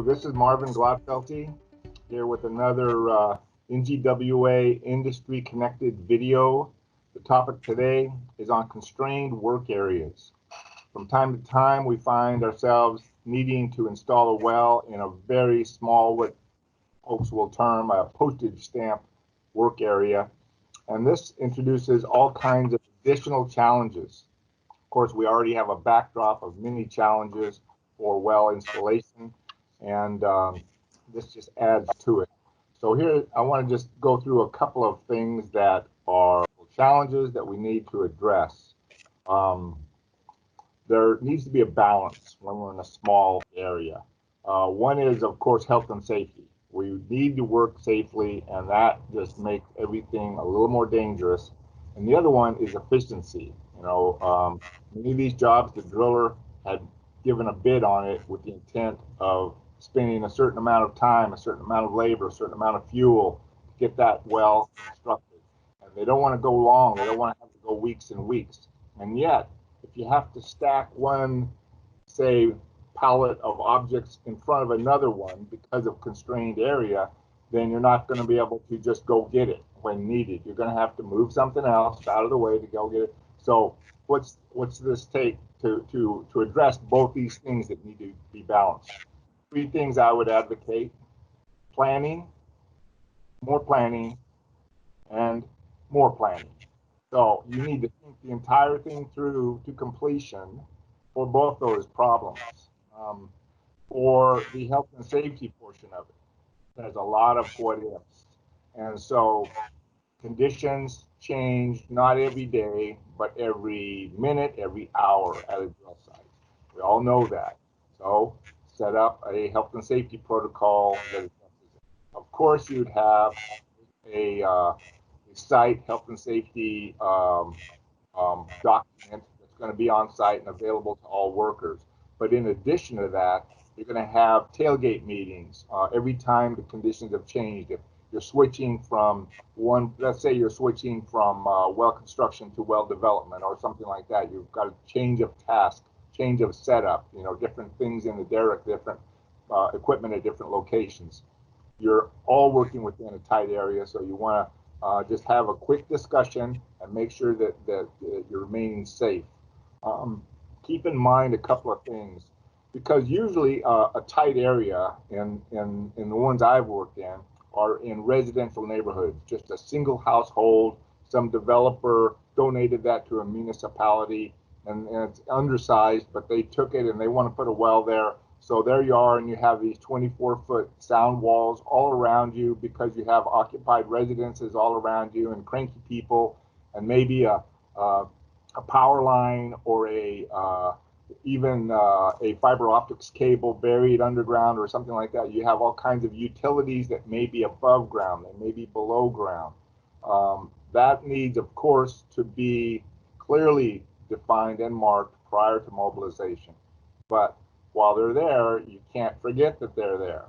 This is Marvin Glotfelty here with another NGWA industry connected video. The topic today is on constrained work areas. From time to time, we find ourselves needing to install a well in a very small, what folks will term a postage stamp work area. And this introduces all kinds of additional challenges. Of course, we already have a backdrop of many challenges for well installation, and this just adds to it. So here, I want to just go through a couple of things that are challenges that we need to address. There needs to be a balance when we're in a small area. One is, of course, health and safety. We need to work safely, and that just makes everything a little more dangerous. And the other one is efficiency. Many of these jobs, the driller had given a bid on it with the intent of spending a certain amount of time, a certain amount of labor, a certain amount of fuel to get that well constructed. And they don't want to go long. They don't want to have to go weeks and weeks. And yet, if you have to stack one, say, pallet of objects in front of another one because of constrained area, then you're not going to be able to just go get it when needed. You're going to have to move something else out of the way to go get it. So what's this take to address both these things that need to be balanced? Three things I would advocate: planning, and more planning. So you need to think the entire thing through to completion for both those problems. For the health and safety portion of it, there's a lot of what ifs. And so conditions change not every day, but every minute, every hour at a drill site. We all know that. So set up a health and safety protocol that addresses it. Of course, you'd have a site health and safety document that's going to be on site and available to all workers. But in addition to that, you're going to have tailgate meetings every time the conditions have changed. If you're switching from one, let's say you're switching from well construction to well development or something like that, you've got a change of task, change of setup, different things in the derrick, different equipment at different locations. You're all working within a tight area, so you want to just have a quick discussion and make sure that you're remaining safe. Keep in mind a couple of things, because usually a tight area in the ones I've worked in are in residential neighborhoods, just a single household. Some developer donated that to a municipality, and it's undersized, but they took it and they want to put a well there. So there you are, and you have these 24-foot sound walls all around you because you have occupied residences all around you and cranky people, and maybe a power line or even a fiber optics cable buried underground or something like that. You have all kinds of utilities that may be above ground, they may be below ground. That needs, of course, to be clearly defined and marked prior to mobilization. But while they're there, you can't forget that they're there.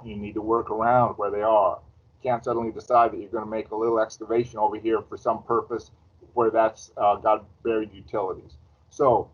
You need to work around where they are. You can't suddenly decide that you're going to make a little excavation over here for some purpose where that's got buried utilities. So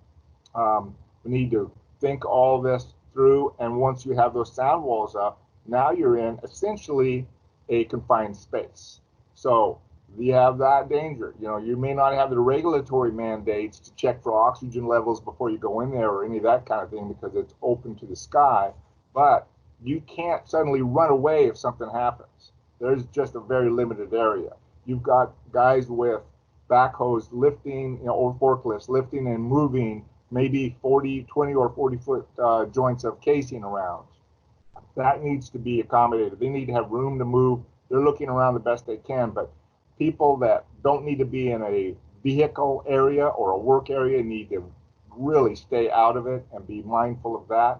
we need to think all this through, and once you have those sound walls up, now you're in essentially a confined space. So you have that danger. You may not have the regulatory mandates to check for oxygen levels before you go in there or any of that kind of thing because it's open to the sky, but you can't suddenly run away if something happens. There's just a very limited area. You've got guys with backhoes lifting, or forklifts lifting and moving maybe 20 or 40 foot joints of casing around. That needs to be accommodated. They need to have room to move. They're looking around the best they can, but people that don't need to be in a vehicle area or a work area need to really stay out of it and be mindful of that.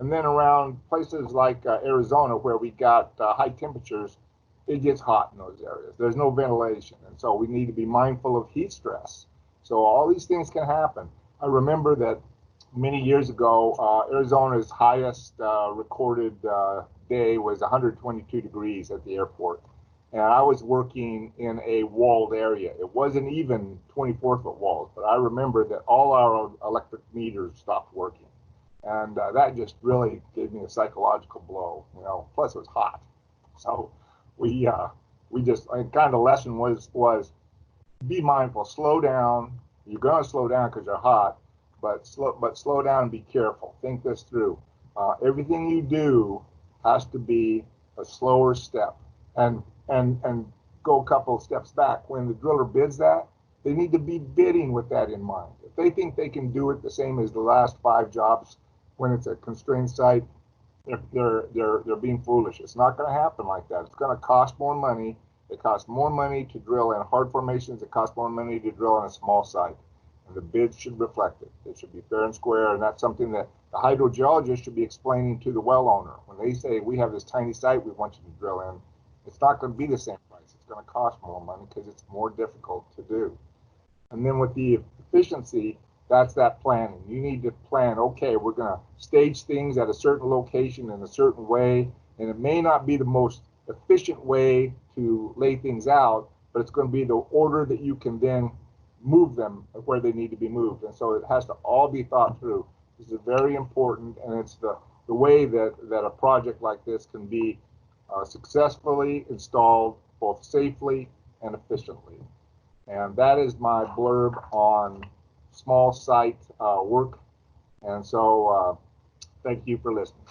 And then around places like Arizona, where we got high temperatures, it gets hot in those areas. There's no ventilation, and so we need to be mindful of heat stress. So all these things can happen. I remember that many years ago, Arizona's highest recorded day was 122 degrees at the airport. And I was working in a walled area. It wasn't even 24-foot walls, but I remember that all our electric meters stopped working. And that just really gave me a psychological blow, you know. Plus, it was hot, so we just kind of lesson was be mindful, slow down. You're gonna slow down because you're hot, but slow down and be careful. Think this through. Everything you do has to be a slower step, and go a couple of steps back. When the driller bids that, they need to be bidding with that in mind. If they think they can do it the same as the last 5 jobs when it's a constrained site, they're being foolish. It's not going to happen like that. It's going to cost more money. It costs more money to drill in hard formations. It costs more money to drill on a small site. And the bids should reflect it. It should be fair and square. And that's something that the hydrogeologist should be explaining to the well owner. When they say, we have this tiny site we want you to drill in, it's not going to be the same price. It's going to cost more money because it's more difficult to do. And then with the efficiency, that's that planning. You need to plan, okay, we're going to stage things at a certain location in a certain way, and it may not be the most efficient way to lay things out, but it's going to be the order that you can then move them where they need to be moved. And so it has to all be thought through. This is very important, and it's the way that a project like this can be successfully installed both safely and efficiently. And that is my blurb on small site work. And so thank you for listening.